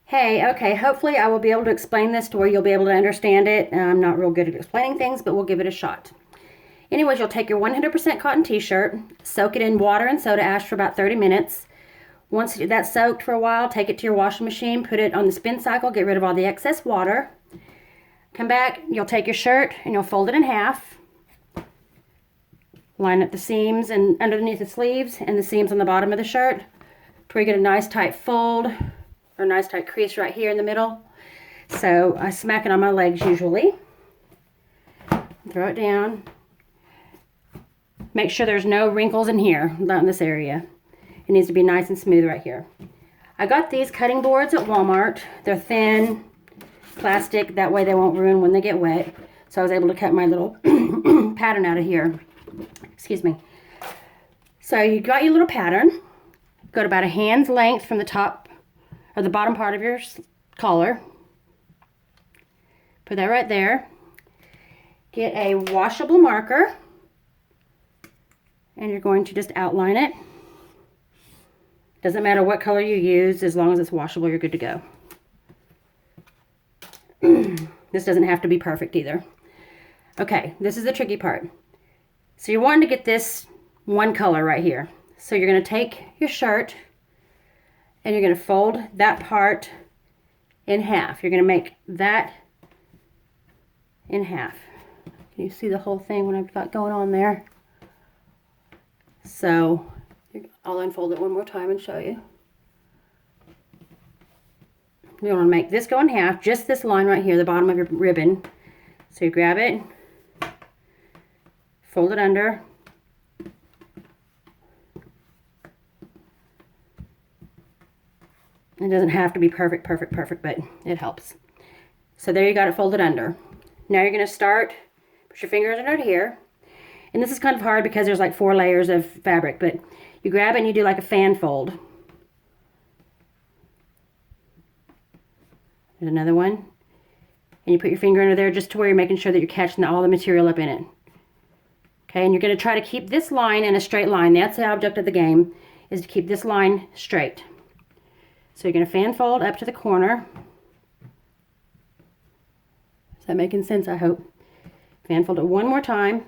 Hey, okay, hopefully I will be able to explain this to where you'll be able to understand it. I'm not real good at explaining things, but we'll give it a shot. Anyways, you'll take your 100% cotton t-shirt, soak it in water and soda ash for about 30 minutes. Once that's soaked for a while, take it to your washing machine, put it on the spin cycle, get rid of all the excess water. Come back, you'll take your shirt and you'll fold it in half. Line up the seams and underneath the sleeves and the seams on the bottom of the shirt to where you get a nice tight fold or a nice tight crease right here in the middle. So I smack it on my legs usually. Throw it down. Make sure there's no wrinkles in here, not in this area. It needs to be nice and smooth right here. I got these cutting boards at Walmart. They're thin, plastic, that way they won't ruin when they get wet. So I was able to cut my little pattern out of here. Excuse me. So you got your little pattern. Go to about a hand's length from the top or the bottom part of your collar. Put that right there. Get a washable marker and you're going to just outline it. Doesn't matter what color you use, as long as it's washable, you're good to go. This doesn't have to be perfect either. Okay, this is the tricky part. So you're wanting to get this one color right here. So you're going to take your shirt and you're going to fold that part in half. You're going to make that in half. Can you see the whole thing, what I've got going on there? So I'll unfold it one more time and show you. You want to make this go in half, just this line right here, the bottom of your ribbon. So you grab it, fold it under, it doesn't have to be perfect, but it helps. So there you got it folded under. Now you're going to start, put your fingers under here, and this is kind of hard because there's like 4 layers of fabric, but you grab it and you do like a fan fold. There's another one. And you put your finger under there just to where you're making sure that you're catching all the material up in it. Okay, and you're going to try to keep this line in a straight line. That's the object of the game, is to keep this line straight. So you're going to fan fold up to the corner. Is that making sense, I hope? Fan fold it one more time.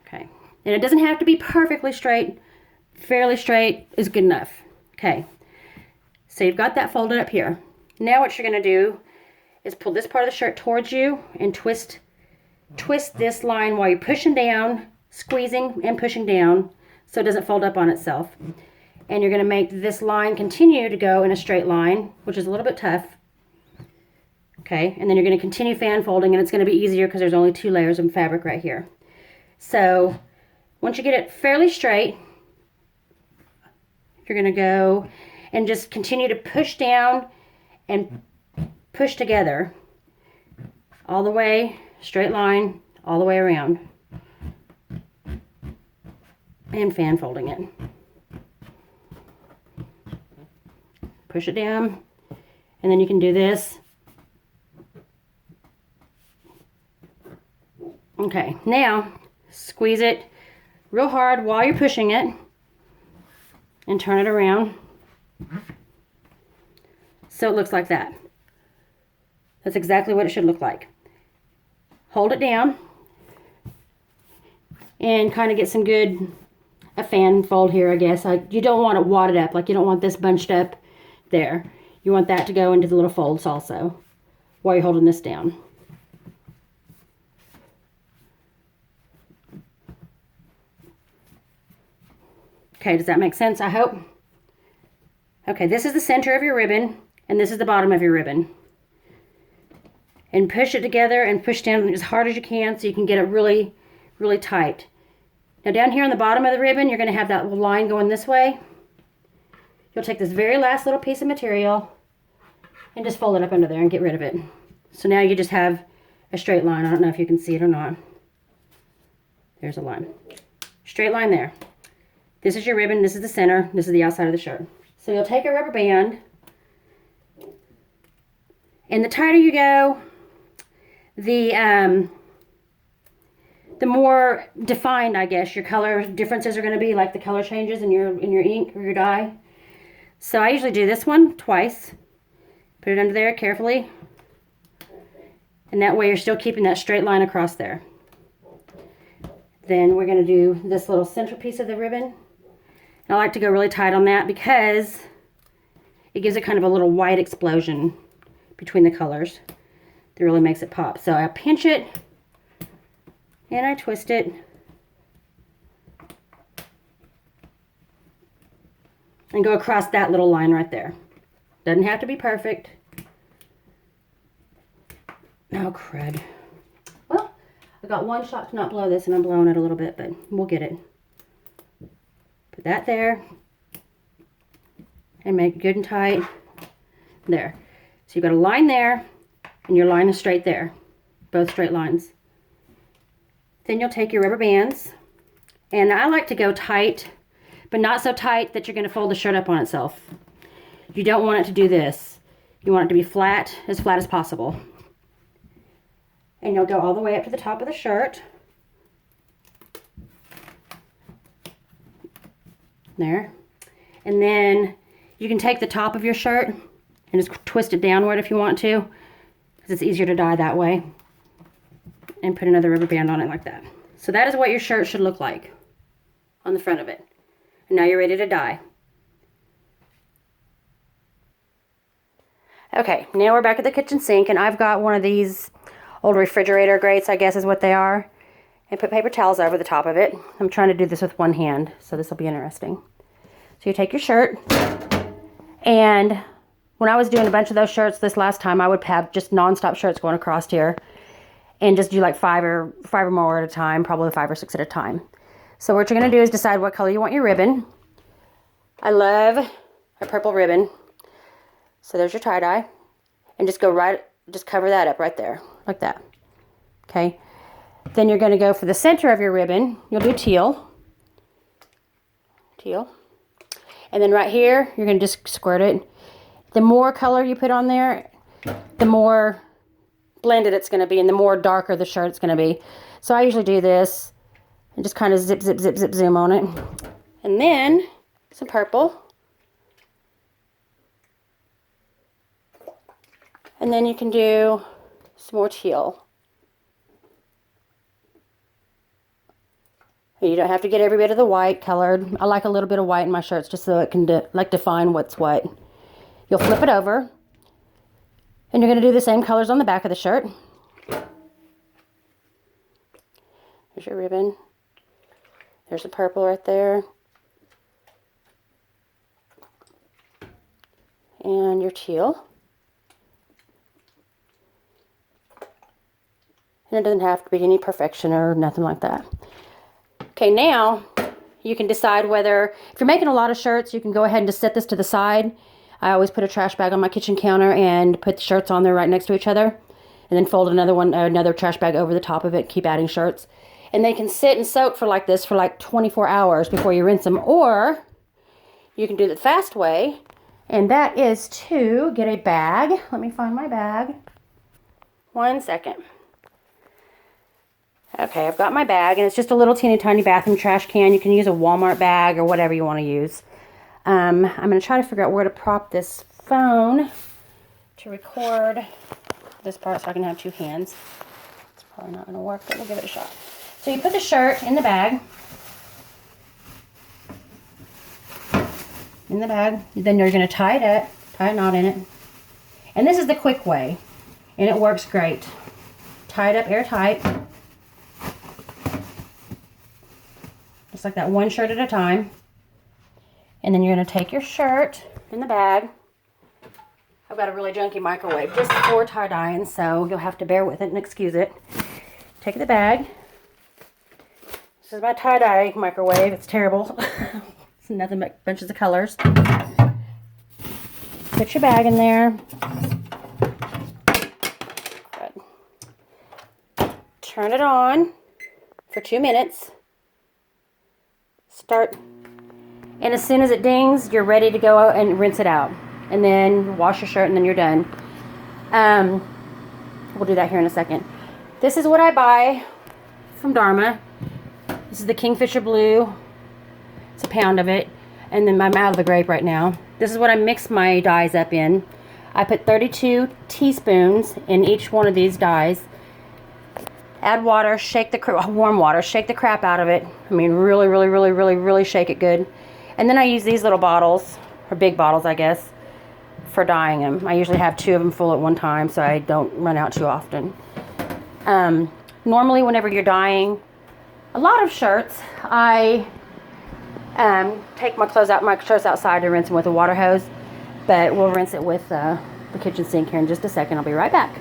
Okay, and it doesn't have to be perfectly straight. Fairly straight is good enough. Okay, so you've got that folded up here. Now what you're going to do is pull this part of the shirt towards you and twist this line while you're pushing down, squeezing and pushing down so it doesn't fold up on itself. And you're going to make this line continue to go in a straight line, which is a little bit tough. Okay, and then you're going to continue fan folding, and it's going to be easier because there's only 2 layers of fabric right here. So once you get it fairly straight, you're going to go and just continue to push down and push together all the way, straight line, all the way around. And fan folding it. Push it down, and then you can do this. Okay, now squeeze it real hard while you're pushing it and turn it around so it looks like that. That's exactly what it should look like. Hold it down and kind of get some good a fan fold here, I guess. You don't want it wadded up, like you don't want this bunched up there. You want that to go into the little folds also while you're holding this down. Okay, does that make sense, I hope? Okay, this is the center of your ribbon, and this is the bottom of your ribbon. And push it together and push down as hard as you can so you can get it really, really tight. Now down here on the bottom of the ribbon, you're going to have that line going this way. You'll take this very last little piece of material and just fold it up under there and get rid of it. So now you just have a straight line. I don't know if you can see it or not. There's a line. Straight line there. This is your ribbon, this is the center, this is the outside of the shirt. So you'll take a rubber band, and the tighter you go, the more defined, I guess, your color differences are going to be, like the color changes in your ink or your dye. So I usually do this one twice, Put it under there carefully. And that way you're still keeping that straight line across there. Then we're going to do this little center piece of the ribbon. And I like to go really tight on that because it gives it kind of a little white explosion between the colors that really makes it pop. So I pinch it and I twist it. And go across that little line right there. Doesn't have to be perfect. Oh, crud. Well, I got one shot to not blow this, and I'm blowing it a little bit, but we'll get it. Put that there. And make it good and tight. There. So you've got a line there, and your line is straight there. Both straight lines. Then you'll take your rubber bands, and I like to go tight, but not so tight that you're going to fold the shirt up on itself. You don't want it to do this. You want it to be flat as possible. And you'll go all the way up to the top of the shirt. There. And then you can take the top of your shirt and just twist it downward if you want to, because it's easier to dye that way. And put another rubber band on it like that. So that is what your shirt should look like on the front of it. And now you're ready to dye. Okay, now we're back at the kitchen sink, and I've got one of these old refrigerator grates, I guess is what they are, and put paper towels over the top of it. I'm trying to do this with one hand, so this will be interesting. So you take your shirt, and when I was doing a bunch of those shirts this last time, I would have just non-stop shirts going across here, and just do like five or more at a time, probably 5 or 6 at a time. So what you're going to do is decide what color you want your ribbon. I love a purple ribbon. So there's your tie-dye. And just cover that up right there, like that. Okay. Then you're going to go for the center of your ribbon. You'll do teal. Teal. And then right here, you're going to just squirt it. The more color you put on there, the more blended it's going to be, and the more darker the shirt's going to be. So I usually do this and just kind of zip, zip, zip, zip, zoom on it. And then some purple. And then you can do some more teal. You don't have to get every bit of the white colored. I like a little bit of white in my shirts just so it can define what's what. You'll flip it over. And you're going to do the same colors on the back of the shirt. There's your ribbon. There's the purple right there. And your teal. And it doesn't have to be any perfection or nothing like that. Okay, now you can decide whether, if you're making a lot of shirts, you can go ahead and just set this to the side. I always put a trash bag on my kitchen counter and put the shirts on there right next to each other. And then fold another trash bag over the top of it, keep adding shirts. And they can sit and soak for like this for like 24 hours before you rinse them. Or you can do the fast way, and that is to get a bag. Let me find my bag. 1 second. Okay, I've got my bag, and it's just a little teeny tiny bathroom trash can. You can use a Walmart bag or whatever you want to use. I'm going to try to figure out where to prop this phone to record this part so I can have 2 hands. It's probably not going to work, but we'll give it a shot. So you put the shirt in the bag. Then you're going to tie it up, tie a knot in it. And this is the quick way, and it works great. Tie it up airtight. Just like that, one shirt at a time. And then you're going to take your shirt in the bag. I've got a really junky microwave just for tie-dyeing, so you'll have to bear with it and excuse it. Take the bag. This is my tie-dye microwave. It's terrible. It's nothing but bunches of colors. Put your bag in there. Good. Turn it on for 2 minutes. Start, and as soon as it dings, you're ready to go and rinse it out. And then wash your shirt, and then you're done. We'll do that here in a second. This is what I buy from Dharma. This is the Kingfisher Blue. It's a pound of it. And then I'm out of the grape right now. This is what I mix my dyes up in. I put 32 teaspoons in each one of these dyes. Add water, shake the warm water, shake the crap out of it. I mean, really, really, really, really, really shake it good. And then I use these little bottles, or big bottles, I guess, for dyeing them. I usually have 2 of them full at one time, so I don't run out too often. Normally, whenever you're dyeing a lot of shirts, I take my shirts outside to rinse them with a water hose. But we'll rinse it with the kitchen sink here in just a second. I'll be right back.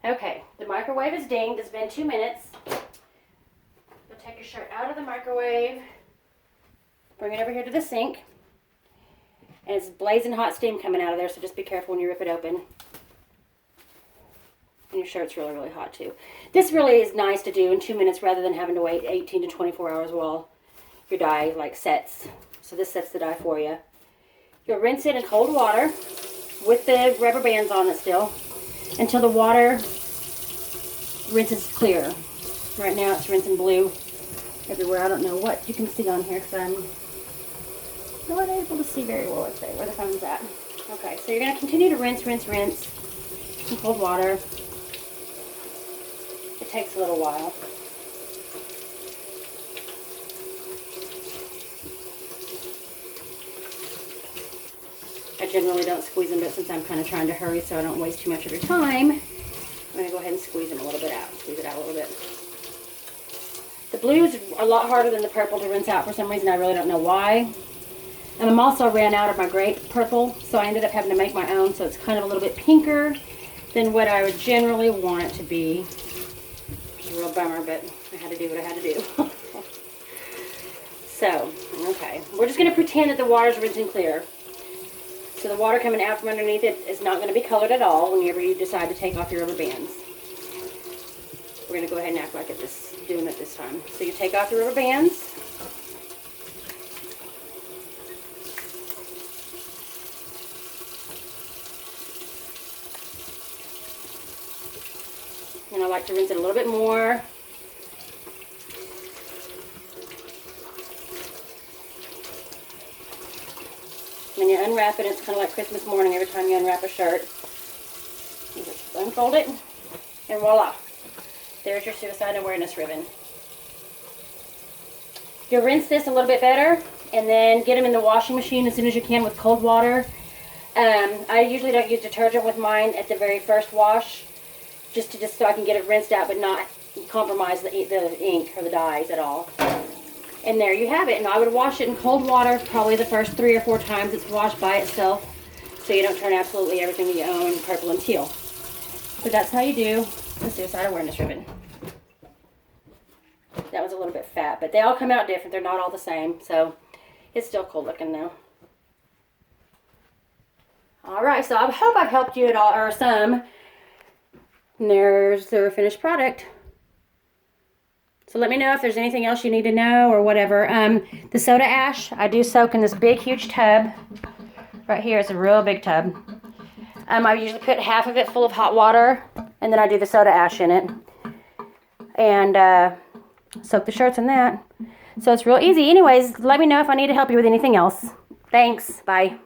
Okay, the microwave is dinged. It's been 2 minutes. You'll take your shirt out of the microwave, bring it over here to the sink, and it's blazing hot steam coming out of there, so just be careful when you rip it open. And your shirt's really, really hot too. This really is nice to do in 2 minutes rather than having to wait 18 to 24 hours while your dye sets. So this sets the dye for you. You'll rinse it in cold water with the rubber bands on it still until the water rinses clear. Right now it's rinsing blue everywhere. I don't know what you can see on here because I'm not able to see very well where the phone's at. Okay, so you're going to continue to rinse in cold water. It takes a little while. I generally don't squeeze them, but since I'm kind of trying to hurry so I don't waste too much of your time, I'm going to go ahead and squeeze them a little bit out. Squeeze it out a little bit. The blue is a lot harder than the purple to rinse out for some reason. I really don't know why. And I'm also ran out of my grape purple, so I ended up having to make my own, so it's kind of a little bit pinker than what I would generally want it to be. It's a real bummer, but I had to do what I had to do. So, okay. We're just going to pretend that the water's rinsing clear. So the water coming out from underneath it is not going to be colored at all whenever you decide to take off your rubber bands. We're going to go ahead and act like it's doing it this time. So you take off your rubber bands. And I like to rinse it a little bit more. When you unwrap it, it's kind of like Christmas morning every time you unwrap a shirt. You just unfold it, and voila. There's your suicide awareness ribbon. You'll rinse this a little bit better, and then get them in the washing machine as soon as you can with cold water. I usually don't use detergent with mine at the very first wash, just so I can get it rinsed out, but not compromise the ink or the dyes at all. And there you have it. And I would wash it in cold water probably the first 3 or 4 times it's washed by itself, so you don't turn absolutely everything that you own purple and teal. So that's how you do the suicide awareness ribbon. That was a little bit fat, but they all come out different. They're not all the same, so it's still cool looking though. Alright, so I hope I've helped you at all, or some. And there's the finished product. So let me know if there's anything else you need to know or whatever. The soda ash, I do soak in this big, huge tub. Right here, it's a real big tub. I usually put half of it full of hot water, and then I do the soda ash in it. And soak the shirts in that. So it's real easy. Anyways, let me know if I need to help you with anything else. Thanks. Bye.